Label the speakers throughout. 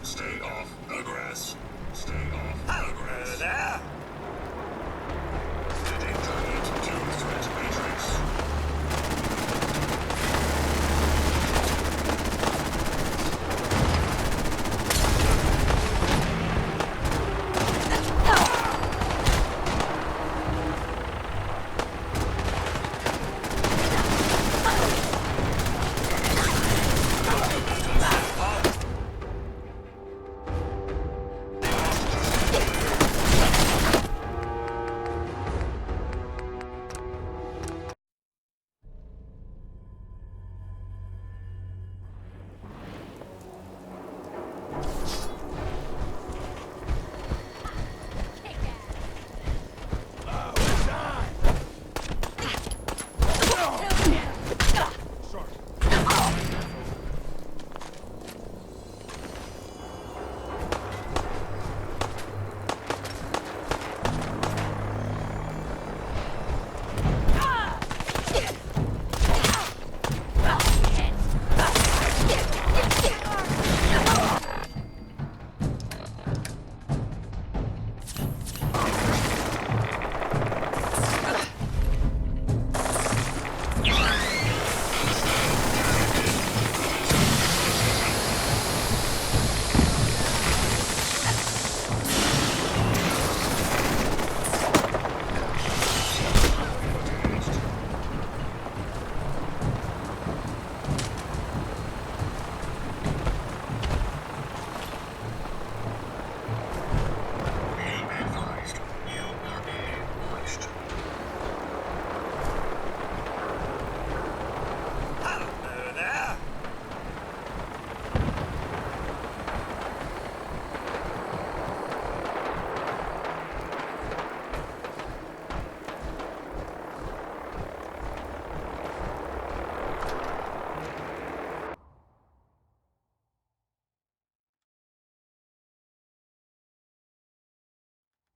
Speaker 1: Stay off the grass. Stay off the grass. There. Setting target to threat matrix.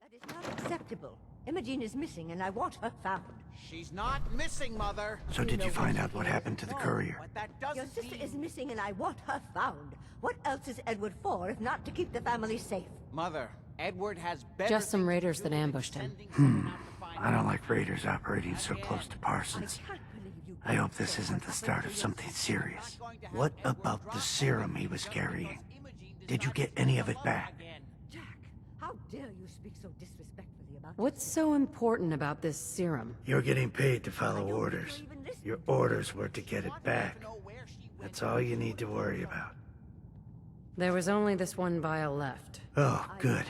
Speaker 2: That is not acceptable. Imogen is missing and I want her found.
Speaker 3: She's not missing, Mother.
Speaker 4: So did you find out what happened to the courier?
Speaker 3: But that
Speaker 2: Your
Speaker 3: doesn't
Speaker 2: sister
Speaker 3: mean...
Speaker 2: is missing and I want her found. What else is Edward for if not to keep the family safe?
Speaker 3: Mother, Edward has better...
Speaker 5: Just some
Speaker 3: things to
Speaker 5: raiders
Speaker 3: do
Speaker 5: that
Speaker 3: than
Speaker 5: ambushed him.
Speaker 3: sending someone out to find
Speaker 4: I don't
Speaker 3: him.
Speaker 4: like raiders operating so close to Parsons.
Speaker 2: I can't believe you...
Speaker 4: I hope this isn't the start of something serious. What about the serum he was carrying? Did you get any of it back?
Speaker 2: Jack, how dare you speak so disrespectfully about...
Speaker 5: What's so important about this serum?
Speaker 4: You're getting paid to follow orders. Your orders were to get it back. That's all you need to worry about.
Speaker 5: There was only this one vial left.
Speaker 4: Oh, good.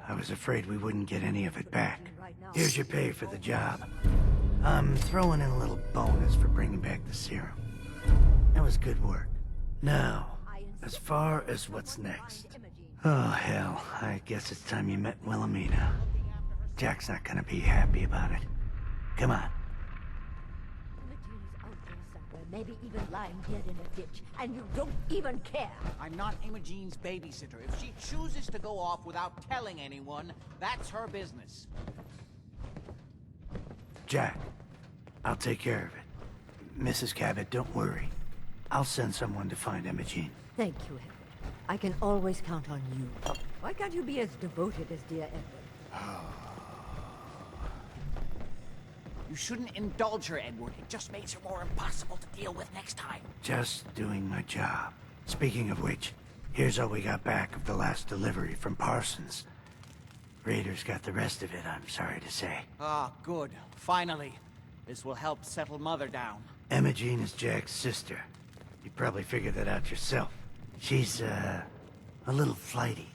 Speaker 4: I was afraid we wouldn't get any of it back. Here's your pay for the job. I'm throwing in a little bonus for bringing back the serum. That was good work. Now, as far as what's next. Oh, hell. I guess it's time you met Wilhelmina. Jack's not gonna be happy about it. Come on.
Speaker 2: Imogene's out there somewhere, maybe even lying dead in a ditch, and you don't even care.
Speaker 3: I'm not Imogene's babysitter. If she chooses to go off without telling anyone, that's her business.
Speaker 4: Jack, I'll take care of it. Mrs. Cabot, don't worry. I'll send someone to find Imogene.
Speaker 2: Thank you, Edward. I can always count on you. Why can't you be as devoted as dear Edward?
Speaker 3: You shouldn't indulge her, Edward. It just makes her more impossible to deal with next time.
Speaker 4: Just doing my job. Speaking of which, here's all we got back of the last delivery from Parsons. Raiders got the rest of it, I'm sorry to say.
Speaker 3: Ah, good. Finally. This will help settle Mother down.
Speaker 4: Imogene is Jack's sister. You probably figured that out yourself. She's, a little flighty.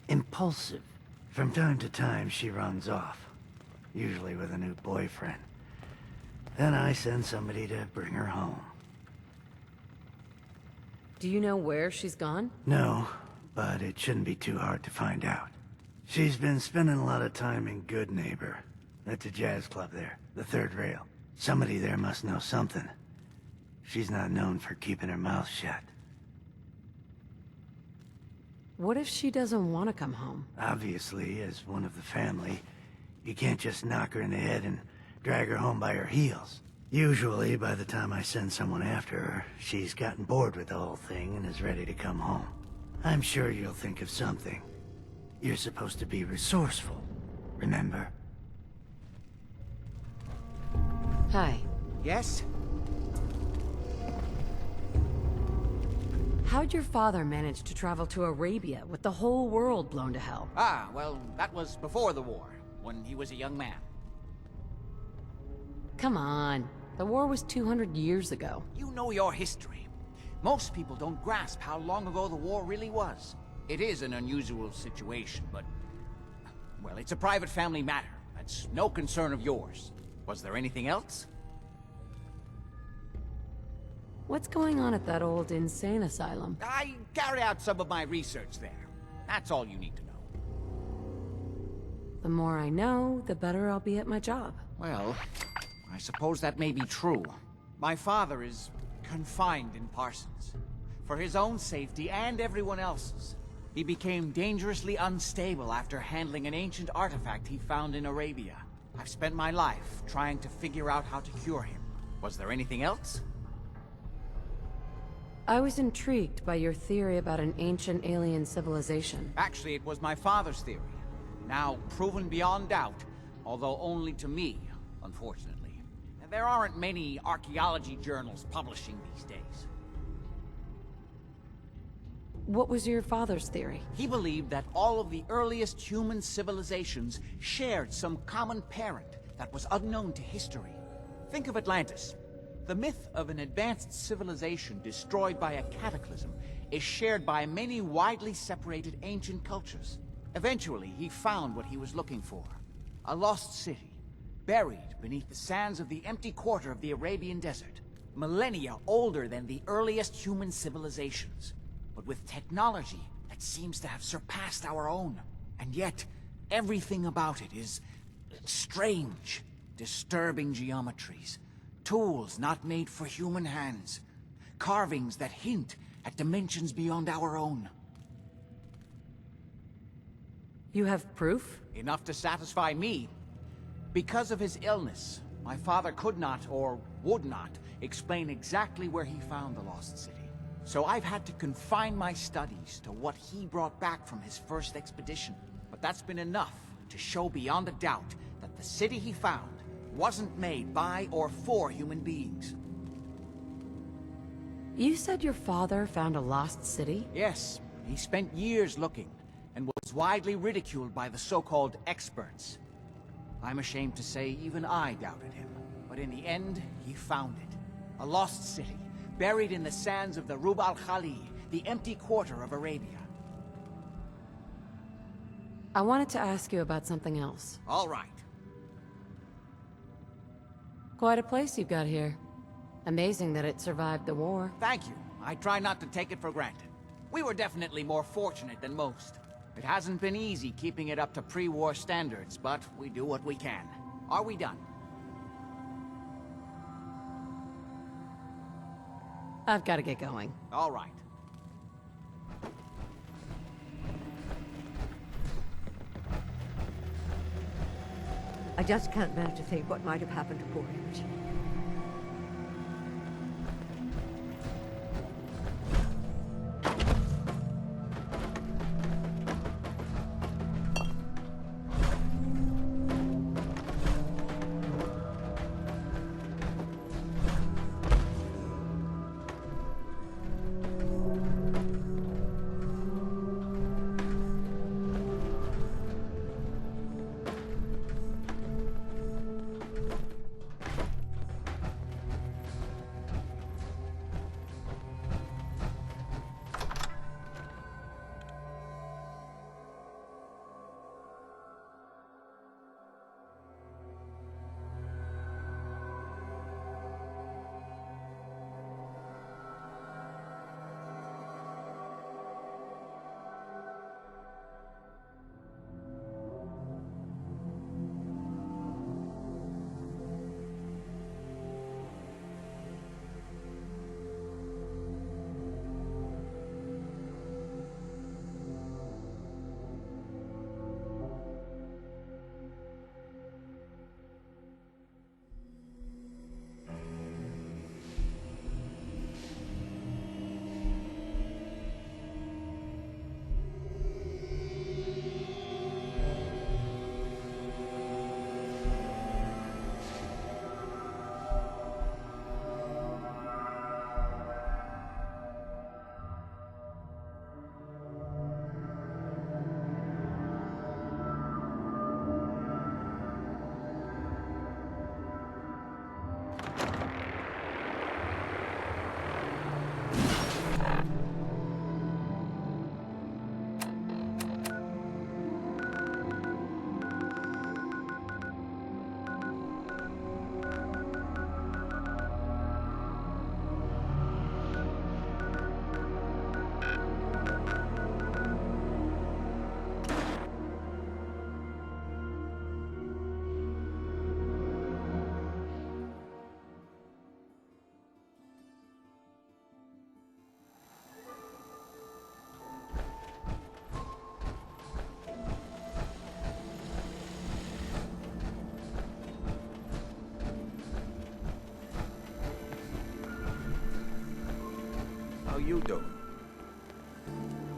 Speaker 4: Impulsive. From time to time, she runs off. Usually with a new boyfriend. Then I send somebody to bring her home.
Speaker 5: Do you know where she's gone?
Speaker 4: No, but it shouldn't be too hard to find out. She's been spending a lot of time in Good Neighbor. That's a jazz club there, the third rail. Somebody there must know something. She's not known for keeping her mouth shut.
Speaker 5: What if she doesn't want to come home?
Speaker 4: Obviously, as one of the family, you can't just knock her in the head and drag her home by her heels. Usually, by the time I send someone after her, she's gotten bored with the whole thing and is ready to come home. I'm sure you'll think of something. You're supposed to be resourceful, remember?
Speaker 5: Hi.
Speaker 3: Yes?
Speaker 5: How'd your father manage to travel to Arabia with the whole world blown to hell?
Speaker 3: Ah, well, that was before the war, when he was a young man.
Speaker 5: Come on. The war was 200 years ago.
Speaker 3: You know your history. Most people don't grasp how long ago the war really was. It is an unusual situation, but... well, it's a private family matter. That's no concern of yours. Was there anything else?
Speaker 5: What's going on at that old insane asylum?
Speaker 3: I carry out some of my research there. That's all you need to know.
Speaker 5: The more I know, the better I'll be at my job.
Speaker 3: Well, I suppose that may be true. My father is confined in Parsons. For his own safety and everyone else's. He became dangerously unstable after handling an ancient artifact he found in Arabia. I've spent my life trying to figure out how to cure him. Was there anything else?
Speaker 5: I was intrigued by your theory about an ancient alien civilization.
Speaker 3: Actually, it was my father's theory. Now proven beyond doubt, although only to me, unfortunately. And there aren't many archaeology journals publishing these days.
Speaker 5: What was your father's theory?
Speaker 3: He believed that all of the earliest human civilizations shared some common parent that was unknown to history. Think of Atlantis. The myth of an advanced civilization destroyed by a cataclysm is shared by many widely separated ancient cultures. Eventually, he found what he was looking for. A lost city, buried beneath the sands of the empty quarter of the Arabian desert. Millennia older than the earliest human civilizations, but with technology that seems to have surpassed our own. And yet, everything about it is strange, disturbing geometries. Tools not made for human hands. Carvings that hint at dimensions beyond our own.
Speaker 5: You have proof?
Speaker 3: Enough to satisfy me. Because of his illness, my father could not, or would not, explain exactly where he found the lost city. So I've had to confine my studies to what he brought back from his first expedition. But that's been enough to show beyond a doubt that the city he found wasn't made by or for human beings.
Speaker 5: You said your father found a lost city?
Speaker 3: Yes, he spent years looking, and was widely ridiculed by the so-called experts. I'm ashamed to say even I doubted him. But in the end, he found it. A lost city, buried in the sands of the Rub al-Khali, the empty quarter of Arabia.
Speaker 5: I wanted to ask you about something else.
Speaker 3: All right.
Speaker 5: Quite a place you've got here. Amazing that it survived the war.
Speaker 3: Thank you. I try not to take it for granted. We were definitely more fortunate than most. It hasn't been easy keeping it up to pre-war standards, but we do what we can. Are we done?
Speaker 5: I've got to get going.
Speaker 3: All right.
Speaker 2: I just can't bear to think what might have happened to poor Imogen.
Speaker 6: How you doing?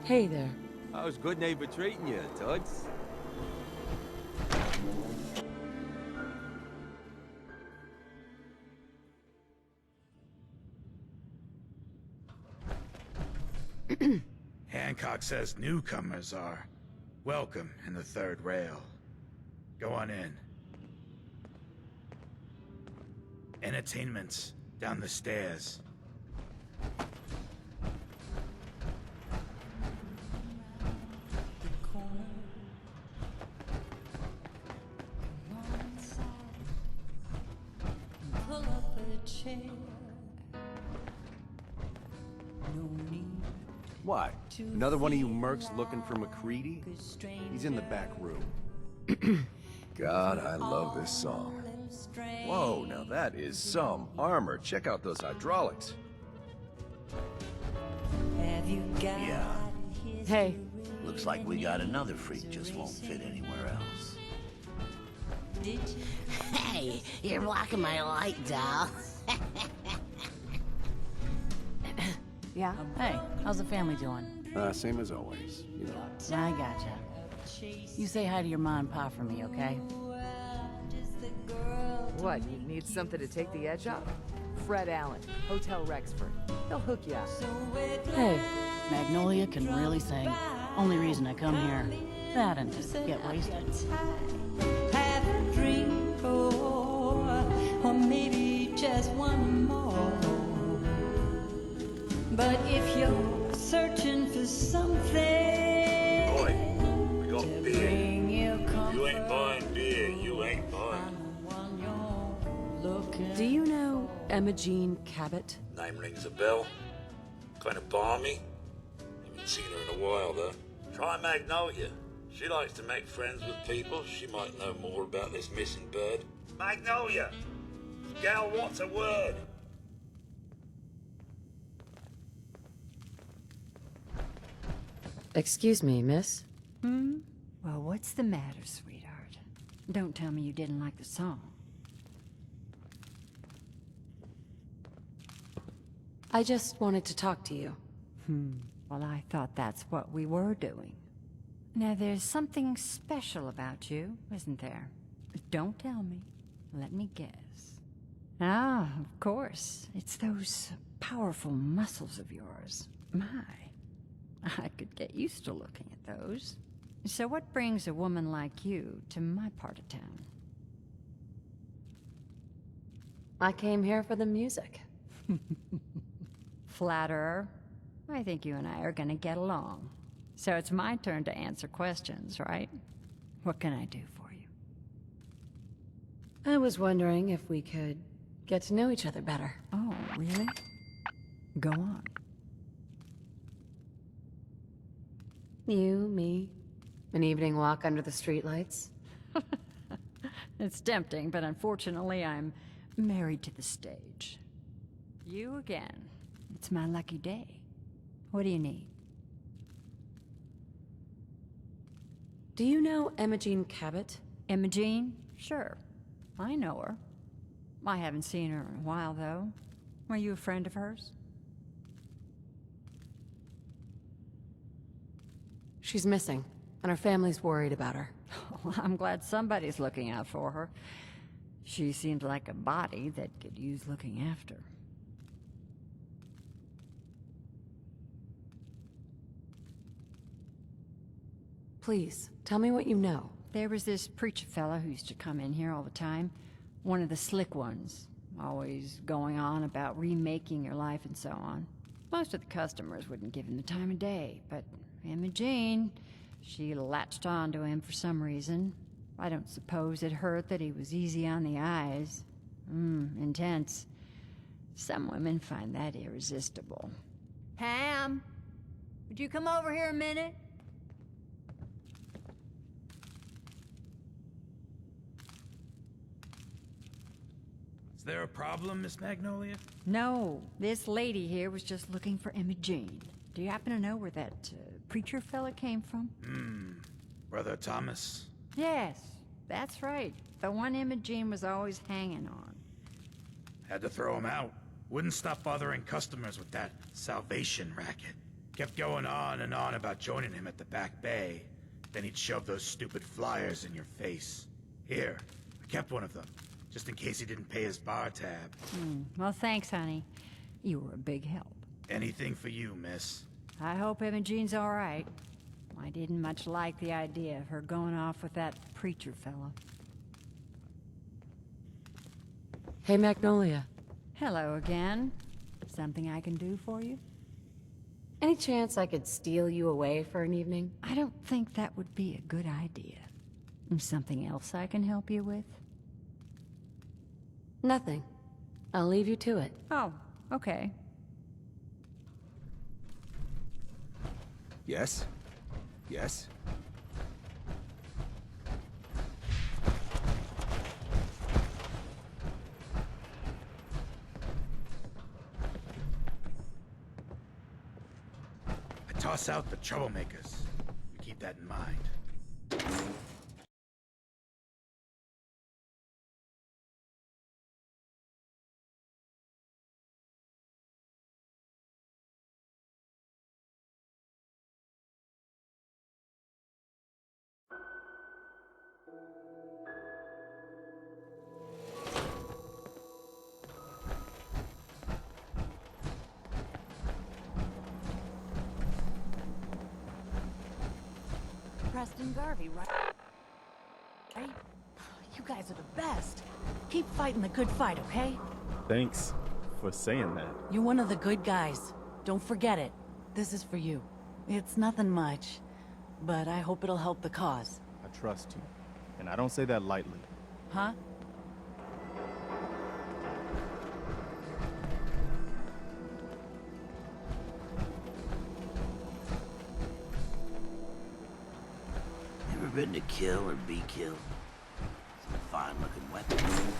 Speaker 5: Hey there.
Speaker 6: How's good neighbor treating you, Toots?
Speaker 7: Hancock says newcomers are welcome in the third rail. Go on in. Entertainment's down the stairs.
Speaker 8: What? Another one of you mercs looking for MacReady? He's in the back room.
Speaker 9: God, I love this song. Whoa, now that is some armor. Check out those hydraulics.
Speaker 10: Yeah,
Speaker 5: Hey,
Speaker 10: looks like we got another freak just won't fit anywhere else.
Speaker 11: Hey, you're blocking my light, doll.
Speaker 12: Yeah?
Speaker 13: Hey, how's the family doing?
Speaker 8: Same as always, you know.
Speaker 13: I gotcha. You say hi to your ma and pa for me, okay?
Speaker 12: What, you need something to take the edge off? Fred Allen, Hotel Rexford. They'll hook you up.
Speaker 13: Hey, Magnolia can really sing. Only reason I come here. That and to get wasted.
Speaker 14: Have a drink, or maybe just one more. But if you're searching for something,
Speaker 9: Boy, we
Speaker 1: got beer. You ain't buying beer, you ain't buying.
Speaker 5: Do you know Emma Jean Cabot?
Speaker 1: Name rings a bell. Kind of balmy. Haven't seen her in a while, though. Try Magnolia. She likes to make friends with people. She might know more about this missing bird. Magnolia! Gal wants a word.
Speaker 5: Excuse me, miss?
Speaker 15: Well, what's the matter, sweetheart? Don't tell me you didn't like the song.
Speaker 5: I just wanted to talk to you.
Speaker 15: Well, I thought that's what we were doing. Now, there's something special about you, isn't there? Don't tell me. Let me guess. Ah, of course. It's those powerful muscles of yours. My, I could get used to looking at those. So what brings a woman like you to my part of town?
Speaker 5: I came here for the music.
Speaker 15: Flatterer. I think you and I are gonna get along. So it's my turn to answer questions, right? What can I do for you?
Speaker 5: I was wondering if we could get to know each other better.
Speaker 15: Oh, really? Go on.
Speaker 5: You, me, an evening walk under the streetlights.
Speaker 15: It's tempting, but unfortunately I'm married to the stage. You again. It's my lucky day. What do you need?
Speaker 5: Do you know Emma Jean Cabot?
Speaker 15: Emma Jean? Sure. I know her. I haven't seen her in a while, though. Are you a friend of hers?
Speaker 5: She's missing, and her family's worried about her.
Speaker 15: Well, I'm glad somebody's looking out for her. She seems like a body that could use looking after.
Speaker 5: Please, tell me what you know.
Speaker 15: There was this preacher fella who used to come in here all the time. One of the slick ones. Always going on about remaking your life and so on. Most of the customers wouldn't give him the time of day, but Emma Jean, she latched on to him for some reason. I don't suppose it hurt that he was easy on the eyes. Intense. Some women find that irresistible.
Speaker 2: Ham, would you come over here a minute?
Speaker 7: Is there a problem, Miss Magnolia?
Speaker 15: No, this lady here was just looking for Emma Jean. Do you happen to know where that preacher fella came from?
Speaker 7: Brother Thomas?
Speaker 15: Yes, that's right. The one Emma Jean was always hanging on.
Speaker 7: Had to throw him out. Wouldn't stop bothering customers with that salvation racket. Kept going on and on about joining him at the back bay. Then he'd shove those stupid flyers in your face. Here, I kept one of them, just in case he didn't pay his bar tab.
Speaker 15: Well, thanks, honey. You were a big help.
Speaker 7: Anything for you, miss.
Speaker 15: I hope Emma Jean's all right. I didn't much like the idea of her going off with that preacher fella.
Speaker 5: Hey, Magnolia.
Speaker 15: Hello again. Something I can do for you?
Speaker 5: Any chance I could steal you away for an evening?
Speaker 15: I don't think that would be a good idea. Something else I can help you with?
Speaker 5: Nothing. I'll leave you to it.
Speaker 15: Oh, okay.
Speaker 8: Yes? Yes?
Speaker 7: I toss out the troublemakers. We keep that in mind.
Speaker 2: Preston Garvey, right? You guys are the best. Keep fighting the good fight, okay?
Speaker 16: Thanks for saying that.
Speaker 13: You're one of the good guys. Don't forget it. This is for you. It's nothing much, but I hope it'll help the cause.
Speaker 16: I trust you, and I don't say that lightly.
Speaker 13: Huh?
Speaker 10: Ever been to kill or be killed? Some fine-looking weapons.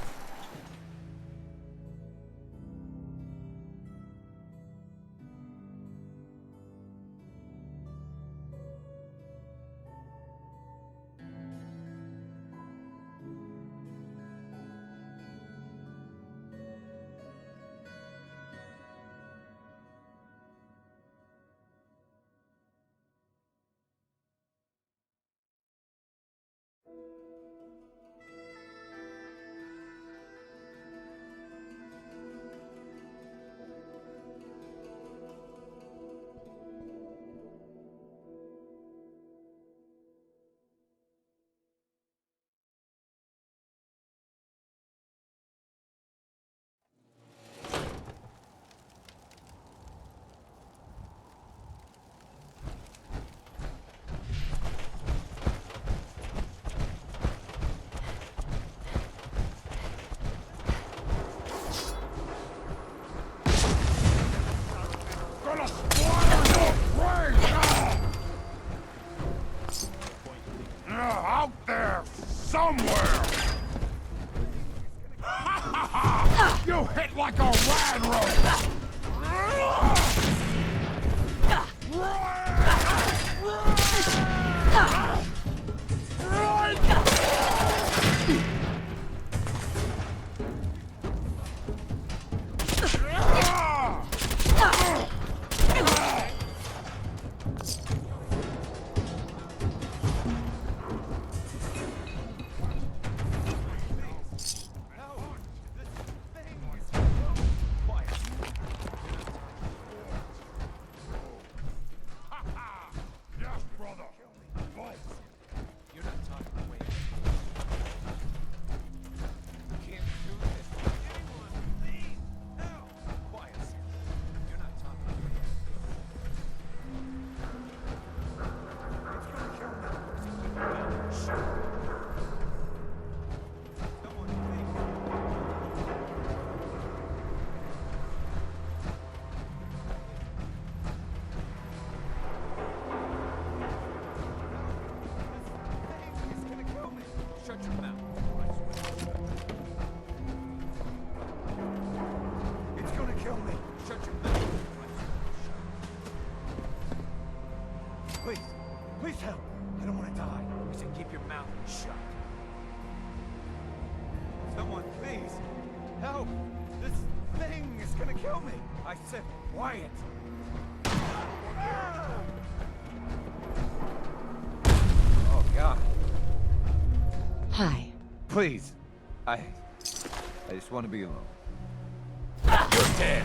Speaker 7: Out there somewhere! You hit like a rad rope!
Speaker 17: Please help. I don't want to die. I said keep your mouth shut. Someone, please. Help. This thing is gonna kill me. I said quiet. Oh, God.
Speaker 15: Hi.
Speaker 17: Please. I just want to be alone. You're dead.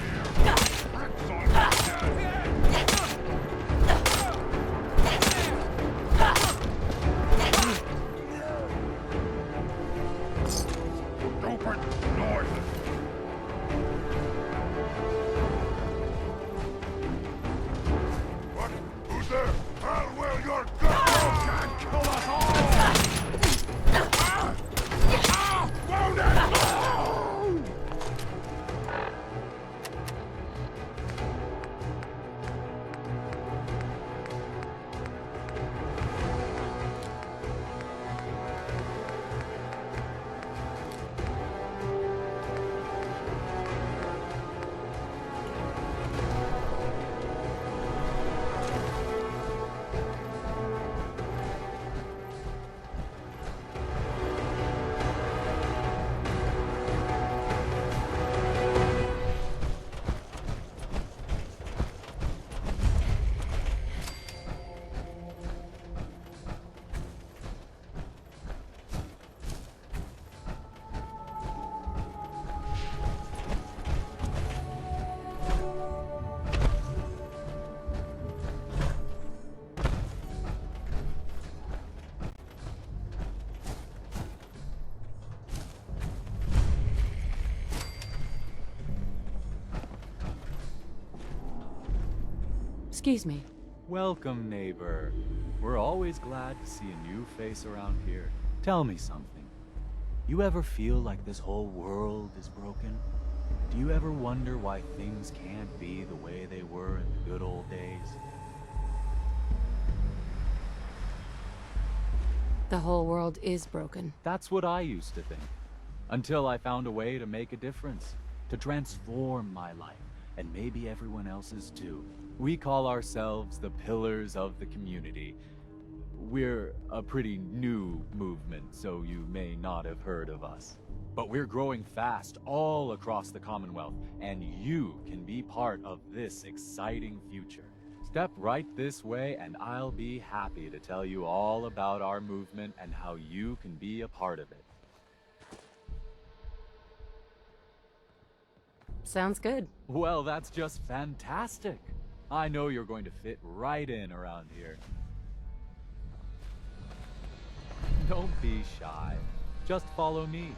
Speaker 5: Excuse me.
Speaker 16: Welcome, neighbor.
Speaker 18: We're always glad to see a new face around here. Tell me something. You ever feel like this whole world is broken? Do you ever wonder why things can't be the way they were in the good old days?
Speaker 5: The whole world is broken.
Speaker 18: That's what I used to think. Until I found a way to make a difference. To transform my life. And maybe everyone else's too. We call ourselves the Pillars of the Community. We're a pretty new movement, so you may not have heard of us. But we're growing fast all across the Commonwealth, and you can be part of this exciting future. Step right this way, and I'll be happy to tell you all about our movement and how you can be a part of it.
Speaker 5: Sounds good.
Speaker 18: Well, that's just fantastic. I know you're going to fit right in around here. Don't be shy. Just follow me.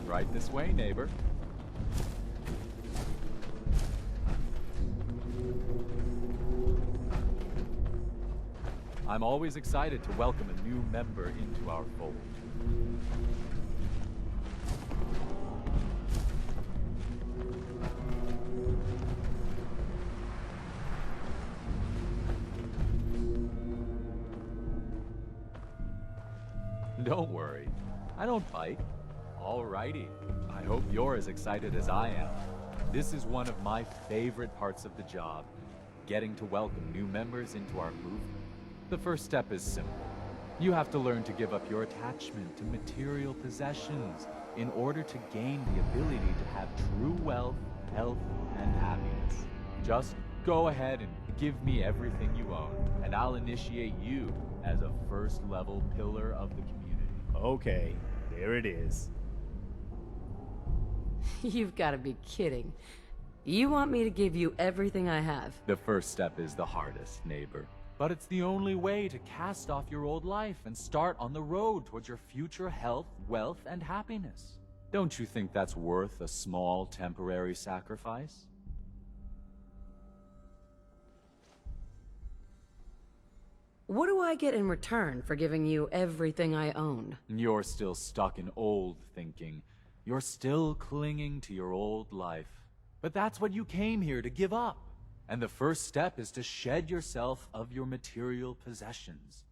Speaker 18: Right this way, neighbor. I'm always excited to welcome a new member into our fold. Don't worry, I don't bite. Alrighty, I hope you're as excited as I am. This is one of my favorite parts of the job, getting to welcome new members into our movement. The first step is simple. You have to learn to give up your attachment to material possessions in order to gain the ability to have true wealth, health, and happiness. Just go ahead and give me everything you own, and I'll initiate you as a first-level pillar of the community.
Speaker 16: Okay, there it is.
Speaker 5: You've got to be kidding. You want me to give you everything I have?
Speaker 18: The first step is the hardest, neighbor. But it's the only way to cast off your old life and start on the road towards your future health, wealth, and happiness. Don't you think that's worth a small, temporary sacrifice?
Speaker 5: What do I get in return for giving you everything I own?
Speaker 18: You're still stuck in old thinking. You're still clinging to your old life. But that's what you came here to give up. And the first step is to shed yourself of your material possessions.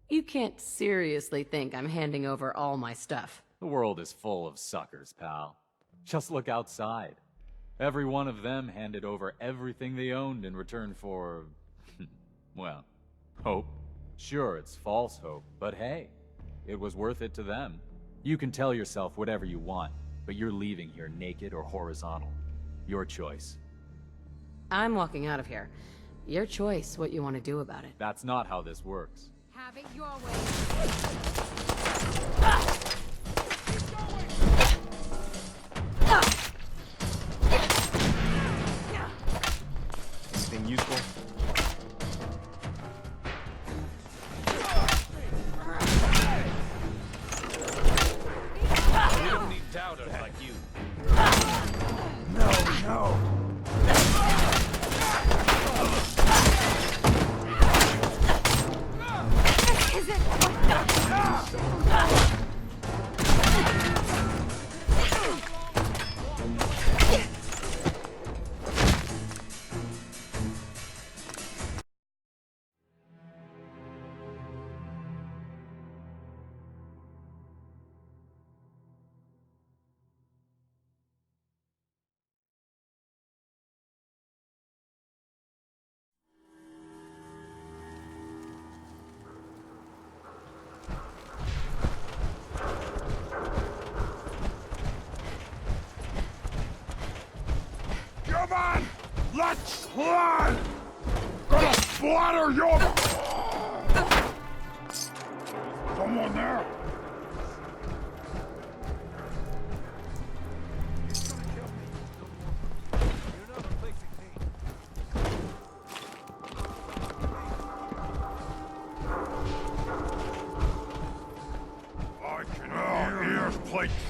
Speaker 5: You can't seriously think I'm handing over all my stuff.
Speaker 18: The world is full of suckers, pal. Just look outside. Every one of them handed over everything they owned in return for... well, hope. Sure, it's false hope, but hey, it was worth it to them. You can tell yourself whatever you want, but you're leaving here naked or horizontal. Your choice.
Speaker 5: I'm walking out of here. Your choice what you want to do about it.
Speaker 18: That's not how this works.
Speaker 5: Have it your way.
Speaker 16: Anything useful?
Speaker 1: We don't need doubters like you.
Speaker 7: No.
Speaker 2: This isn't what
Speaker 7: Come on! Let's run! Gonna splatter your... Someone there?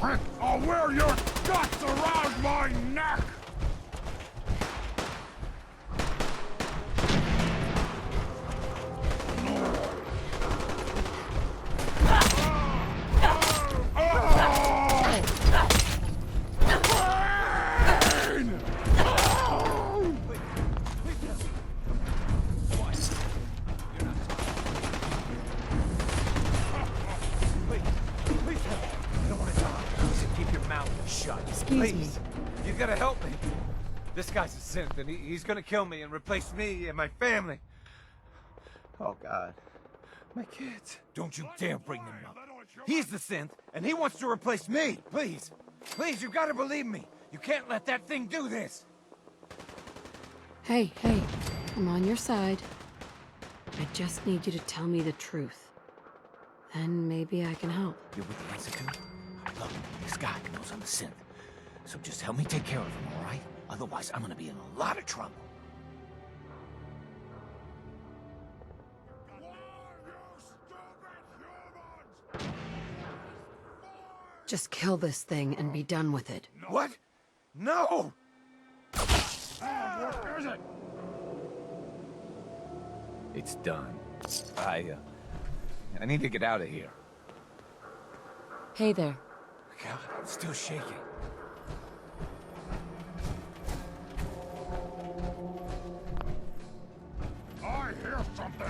Speaker 7: prick! I'll wear your guts around my neck!
Speaker 17: Please, you gotta help me. This guy's a synth, and he's gonna kill me and replace me and my family. Oh, God. My kids. Don't you dare bring them up. He's the synth, and he wants to replace me. Please. Please, you gotta believe me. You can't let that thing do this.
Speaker 5: Hey, I'm on your side. I just need you to tell me the truth. Then maybe I can help.
Speaker 17: You're with the Institute? Look, this guy knows I'm the synth. So just help me take care of him, all right? Otherwise, I'm gonna be in a lot of trouble.
Speaker 5: Just kill this thing and be done with it.
Speaker 17: What? No!
Speaker 7: What is it?
Speaker 18: It's done. I need to get out of here.
Speaker 5: Hey there.
Speaker 17: God, I'm still shaking.
Speaker 7: I hear something.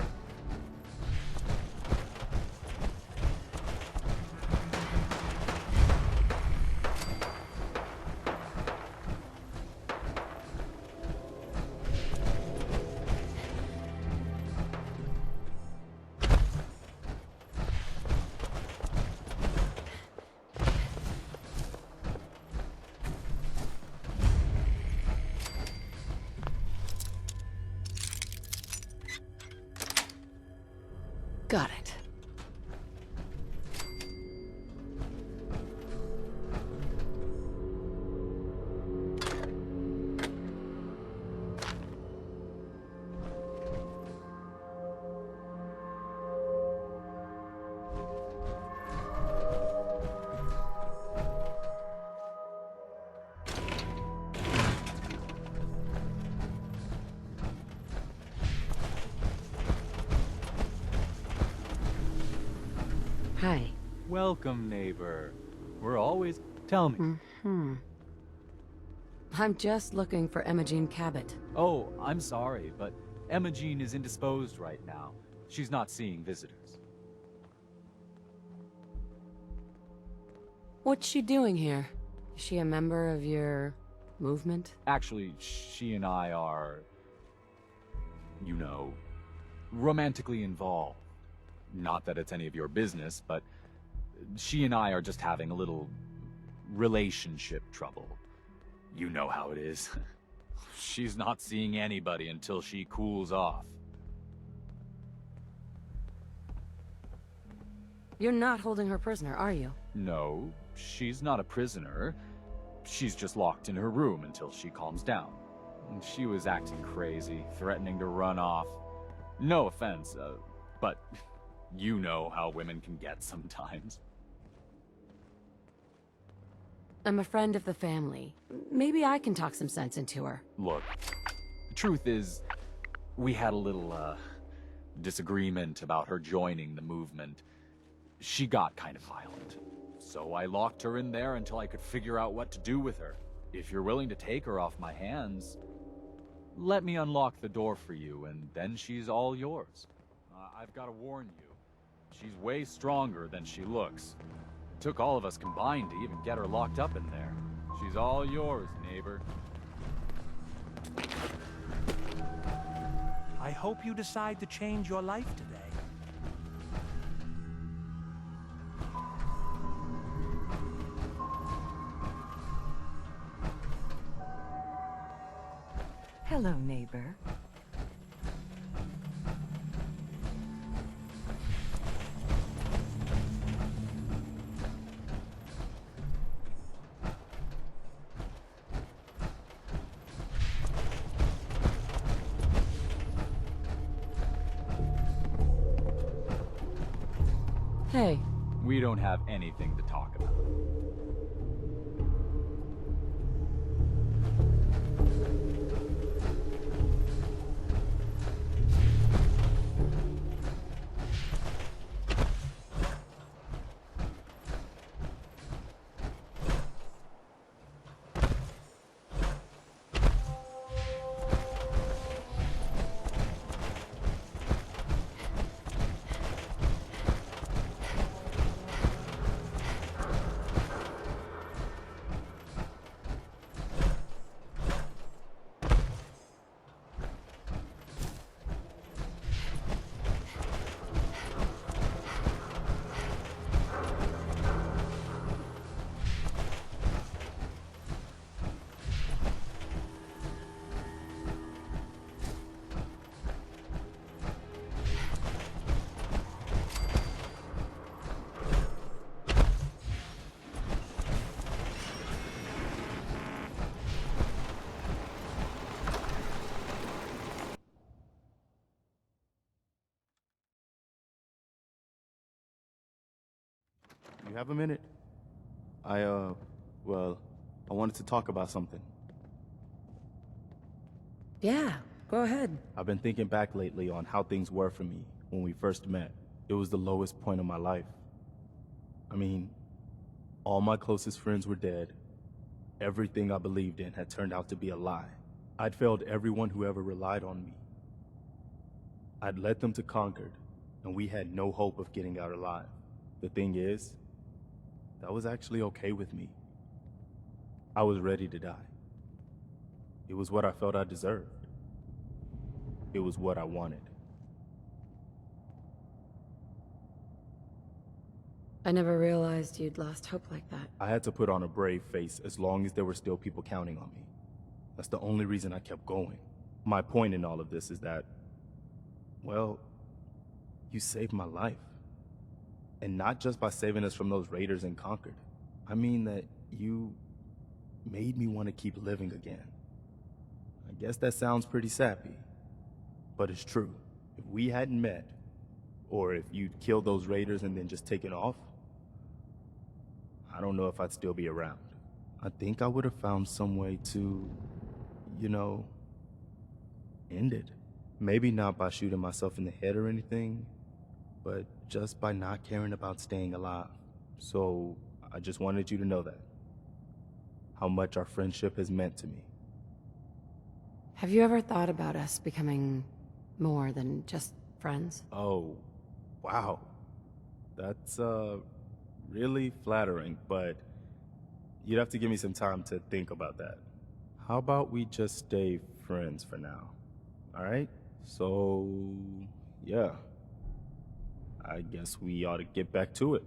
Speaker 5: Got it. Hi.
Speaker 18: Welcome, neighbor. We're always... Tell me.
Speaker 5: I'm just looking for Imogene Cabot.
Speaker 18: Oh, I'm sorry, but Imogene is indisposed right now. She's not seeing visitors.
Speaker 5: What's she doing here? Is she a member of your movement?
Speaker 18: Actually, she and I are... you know, romantically involved. Not that it's any of your business, but she and I are just having a little relationship trouble. You know how it is. She's not seeing anybody until she cools off.
Speaker 5: You're not holding her prisoner, are you?
Speaker 18: No, she's not a prisoner. She's just locked in her room until she calms down. She was acting crazy, threatening to run off. No offense, but... you know how women can get sometimes.
Speaker 5: I'm a friend of the family. Maybe I can talk some sense into her.
Speaker 18: Look, the truth is, we had a little, disagreement about her joining the movement. She got kind of violent. So I locked her in there until I could figure out what to do with her. If you're willing to take her off my hands, let me unlock the door for you, and then she's all yours. I've got to warn you. She's way stronger than she looks. It took all of us combined to even get her locked up in there. She's all yours, neighbor.
Speaker 19: I hope you decide to change your life today.
Speaker 20: Hello, neighbor.
Speaker 5: Hey.
Speaker 18: We don't have anything to talk about.
Speaker 21: You have a minute? Well, I wanted to talk about something.
Speaker 5: Yeah, go ahead.
Speaker 21: I've been thinking back lately on how things were for me when we first met. It was the lowest point of my life. I mean, all my closest friends were dead. Everything I believed in had turned out to be a lie. I'd failed everyone who ever relied on me. I'd led them to Concord, and we had no hope of getting out alive. The thing is, that was actually okay with me. I was ready to die. It was what I felt I deserved. It was what I wanted.
Speaker 5: I never realized you'd lost hope like that.
Speaker 21: I had to put on a brave face as long as there were still people counting on me. That's the only reason I kept going. My point in all of this is that, well, you saved my life. And not just by saving us from those raiders in Concord. I mean that you made me want to keep living again. I guess that sounds pretty sappy, but it's true. If we hadn't met, or if you'd killed those raiders and then just taken off, I don't know if I'd still be around. I think I would have found some way to, you know, end it. Maybe not by shooting myself in the head or anything, but just by not caring about staying alive. So I just wanted you to know that. How much our friendship has meant to me.
Speaker 5: Have you ever thought about us becoming more than just friends?
Speaker 21: Oh, wow. That's, really flattering, but you'd have to give me some time to think about that. How about we just stay friends for now? All right? So, yeah. I guess we ought to get back to it.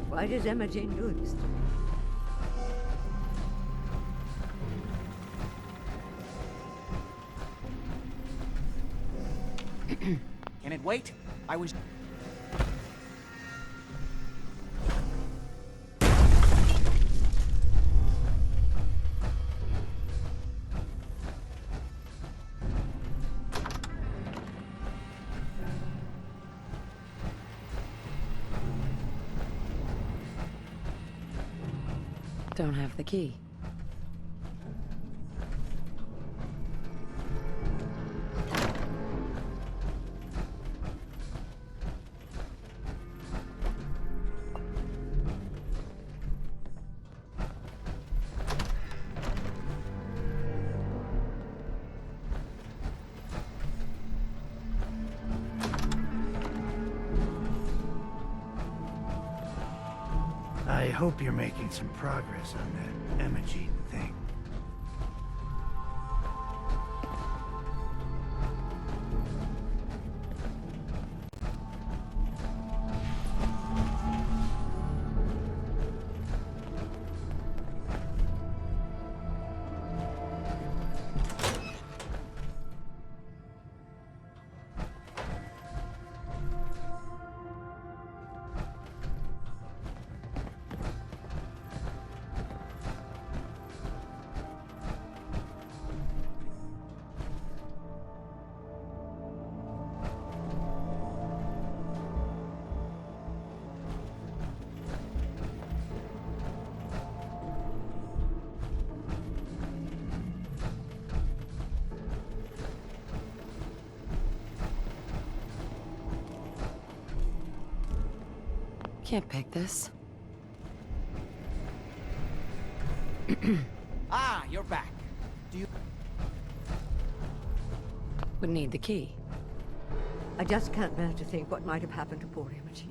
Speaker 2: Why does Emma Jane do this to me?
Speaker 3: Can it wait? I was...
Speaker 5: Don't have the key.
Speaker 4: I hope you're making some progress on that Emma-Jean thing.
Speaker 5: Can't pick this.
Speaker 3: Ah, you're back. Do you...
Speaker 5: Would need the key.
Speaker 2: I just can't bear to think what might have happened to poor Imogen.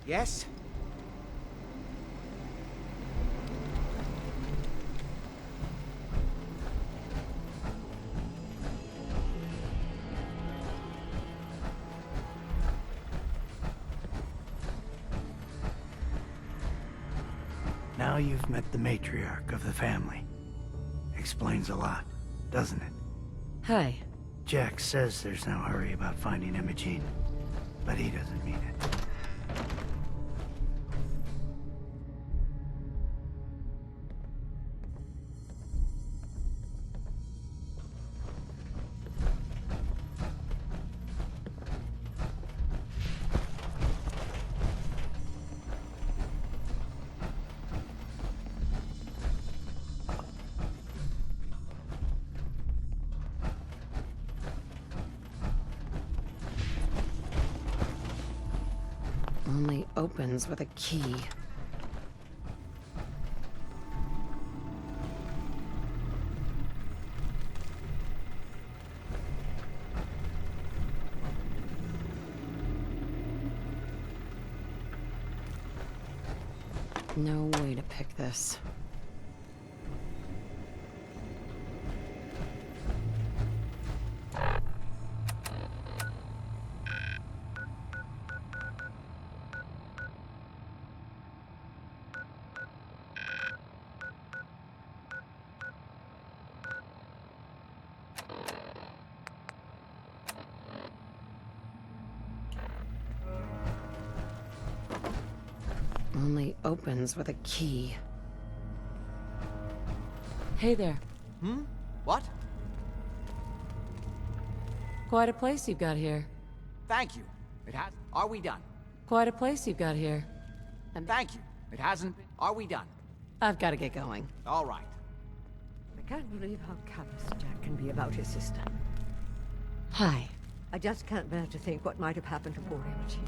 Speaker 3: Yes?
Speaker 4: Now Now you've met the matriarch of the family. Explains a lot, doesn't it?
Speaker 5: Hi.
Speaker 4: Jack says there's no hurry about finding Imogene, but he doesn't mean it.
Speaker 5: Only opens with a key. No way to pick this. Only opens with a key. Hey there.
Speaker 3: Hmm? What?
Speaker 5: Quite a place you've got here.
Speaker 3: Thank you. It has. Are we done?
Speaker 5: Quite a place you've got here.
Speaker 3: And thank you. It hasn't. Are we done?
Speaker 5: I've got to get going.
Speaker 3: All right.
Speaker 2: I can't believe how callous Jack can be about his sister.
Speaker 5: Hi.
Speaker 2: I just can't bear to think what might have happened to poor Imogene.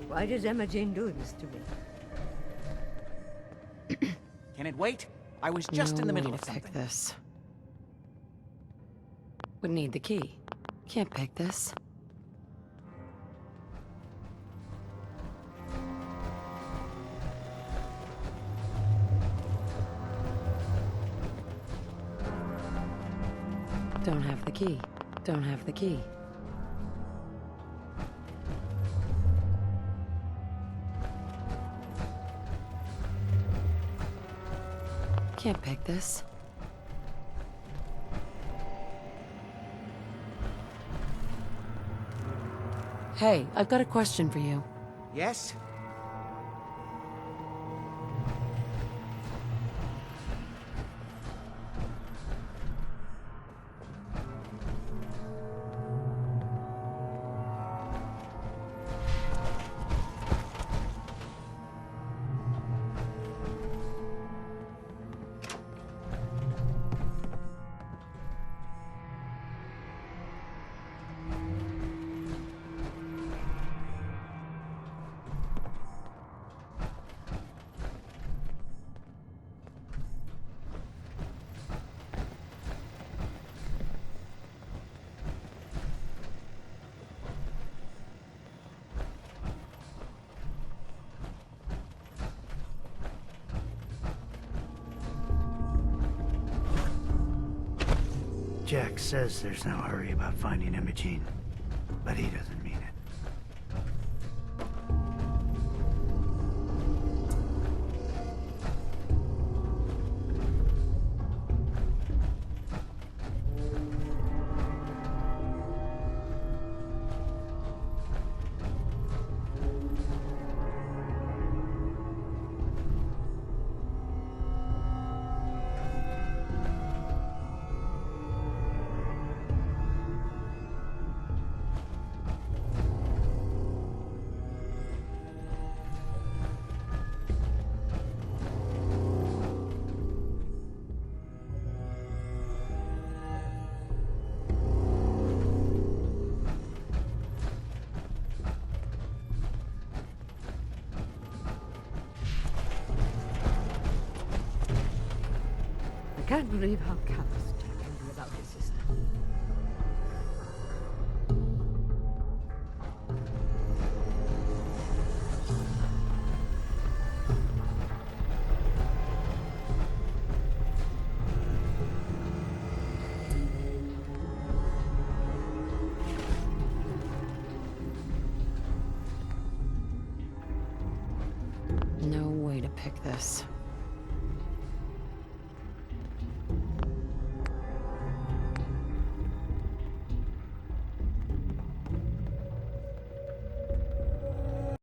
Speaker 2: Why does Imogene do this to me?
Speaker 3: Can it wait? I was just in the middle of
Speaker 5: to
Speaker 3: something.
Speaker 5: pick this. Would need the key. Can't pick this. Don't have the key. Don't have the key. can't pick this. Hey, I've got a question for you.
Speaker 3: Yes?
Speaker 4: Jack says there's no hurry about finding Imogene, but he doesn't mean it.
Speaker 2: I can't believe how callous Jack can be about his sister.
Speaker 5: No way to pick this.